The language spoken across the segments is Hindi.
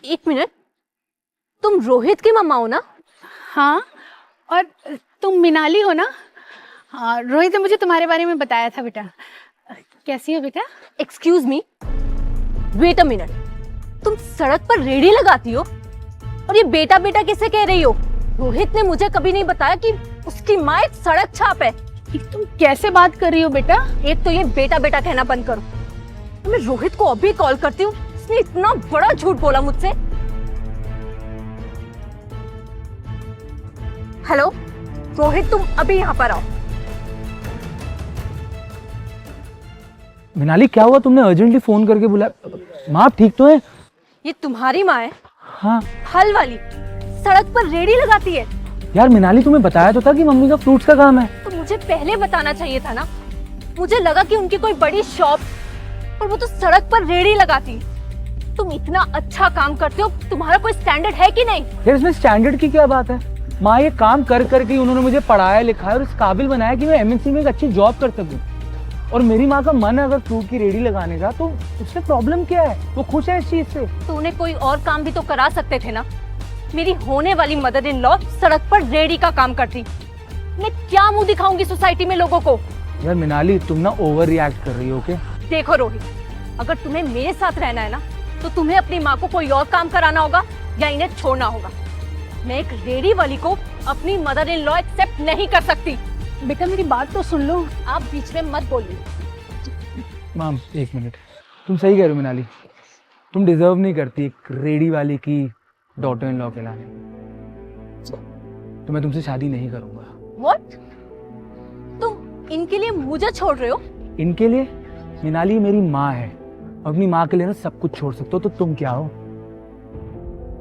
एक मिनट, तुम रोहित की मम्मा हो ना? हाँ, और तुम मिनाली हो ना? हाँ, रोहित ने मुझे तुम्हारे बारे में बताया था बेटा। कैसी हो बेटा? Excuse me, wait a minute. तुम सड़क पर रेड़ी लगाती हो और ये बेटा बेटा किसे कह रही हो? रोहित ने मुझे कभी नहीं बताया कि उसकी माँ एक सड़क छाप है। तुम कैसे बात कर रही हो बेटा? एक तो ये बेटा बेटा कहना बंद करो। तो मैं रोहित को अभी कॉल करती हूँ, उसने इतना बड़ा झूठ बोला मुझसे। हेलो रोहित, तुम अभी यहाँ पर आओ। मिनाली क्या हुआ? तुमने अर्जेंटली फोन करके बुलाया? माँ आप ठीक तो है? ये तुम्हारी माँ है? हाँ। फल वाली, सड़क पर रेड़ी लगाती है। यार मिनाली तुम्हें बताया तो था कि मम्मी का फ्रूट्स का काम है। तो मुझे पहले बताना चाहिए था ना। मुझे लगा कि उनकी कोई बड़ी शॉप, और वो तो सड़क पर रेड़ी लगाती। तुम इतना अच्छा काम करते हो, तुम्हारा कोई स्टैंडर्ड है कि नहीं? यार इसमें स्टैंडर्ड की क्या बात है? माँ ये काम कर करके उन्होंने मुझे पढ़ाया लिखाया और इस काबिल बनाया कि मैं एमएनसी में एक अच्छी जॉब कर सकूं। और मेरी माँ का मन है अगर फ्रूट की रेड़ी लगाने का, तो उससे प्रॉब्लम क्या है? वो खुश है इस चीज से। तो उन्हें कोई और काम भी तो करा सकते थे ना। मेरी होने वाली मदर इन लॉ सड़क पर रेड़ी का काम करती। मैं क्या मुंह दिखाऊंगी सोसाइटी में लोगों को? यार मिनाली तुम ना ओवर रिएक्ट कर रही हो। ओके देखो रोहित, अगर तुम्हें मेरे साथ रहना है ना, तो तुम्हें अपनी माँ को कोई और काम कराना होगा या इन्हें छोड़ना होगा। मैं एक रेड़ी वाली को अपनी मदर इन लॉ एक्सेप्ट नहीं कर सकती। बेटा मेरी बात तो सुन लो। आप बीच में मत बोलिए। माम एक मिनट, तुम सही कह रहे हो मिनाली। तुम डिजर्व नहीं करती एक रेडी वाले की डॉटर इन लॉ के लाने। तो मैं तुमसे शादी नहीं करूंगा। What? तुम इनके लिए मुझे छोड़ रहे हो? इनके लिए? मिनाली मेरी माँ है, अपनी माँ के लिए ना सब कुछ छोड़ सकते हो। तो तुम क्या हो?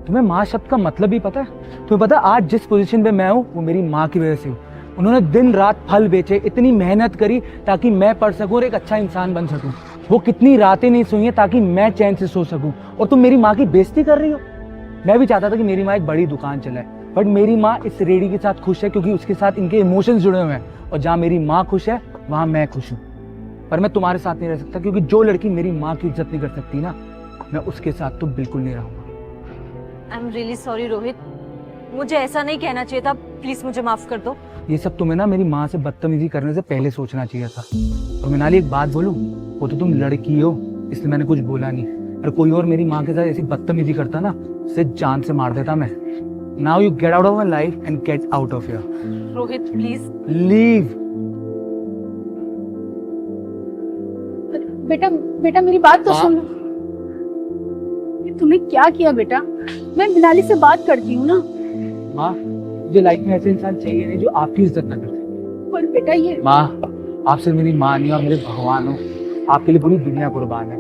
तुम्हें माँ शब्द का मतलब ही पता है? तुम्हें पता है आज जिस पोजीशन पे मैं हूँ वो मेरी माँ की वजह से हूँ। उन्होंने दिन रात फल बेचे, इतनी मेहनत करी ताकि मैं पढ़ सकूं और एक अच्छा इंसान बन सकूं। वो कितनी रातें नहीं सोई हैं ताकि मैं चैन से सो सकूं। और तुम मेरी माँ की बेइज्जती कर रही हो। मैं भी चाहता था कि मेरी माँ एक बड़ी दुकान चलाए, बट मेरी माँ इस रेडी के साथ खुश है क्योंकि उसके साथ इनके इमोशंस जुड़े हुए हैं। और जहाँ मेरी माँ खुश है वहां मैं खुश हूँ। पर मैं तुम्हारे साथ नहीं रह सकता, क्योंकि जो लड़की मेरी माँ की इज्जत नहीं कर सकती ना, मैं उसके साथ तो बिल्कुल नहीं रहूंगा। I am really sorry Rohit, मुझे ऐसा नहीं कहना चाहिए था। प्लीज मुझे माफ कर दो। ये सब तुम्हें ना मेरी माँ से बदतमीजी करने से पहले सोचना चाहिए था। और मिनाली एक बात बोलूं, वो तो तुम लड़की हो इसलिए मैंने कुछ बोला नहीं। अगर कोई और मेरी माँ के साथ ऐसी बदतमीजी करता ना, उसे जान से मार देता मैं। Now you get out of my life and get out of here. Rohit please leave. बेटा बेटा मेरी बात तो सुन लो। ये तुमने क्या किया बेटा? मैं मिनाली से बात करती हूँ ना। माँ मुझे लाइफ में ऐसे इंसान चाहिए नहीं जो आपकी इज्जत न करते। पर बेटा ये माँ आप सिर्फ मेरी माँ नहीं और मेरे भगवान हो। आपके लिए पूरी दुनिया कुर्बान है।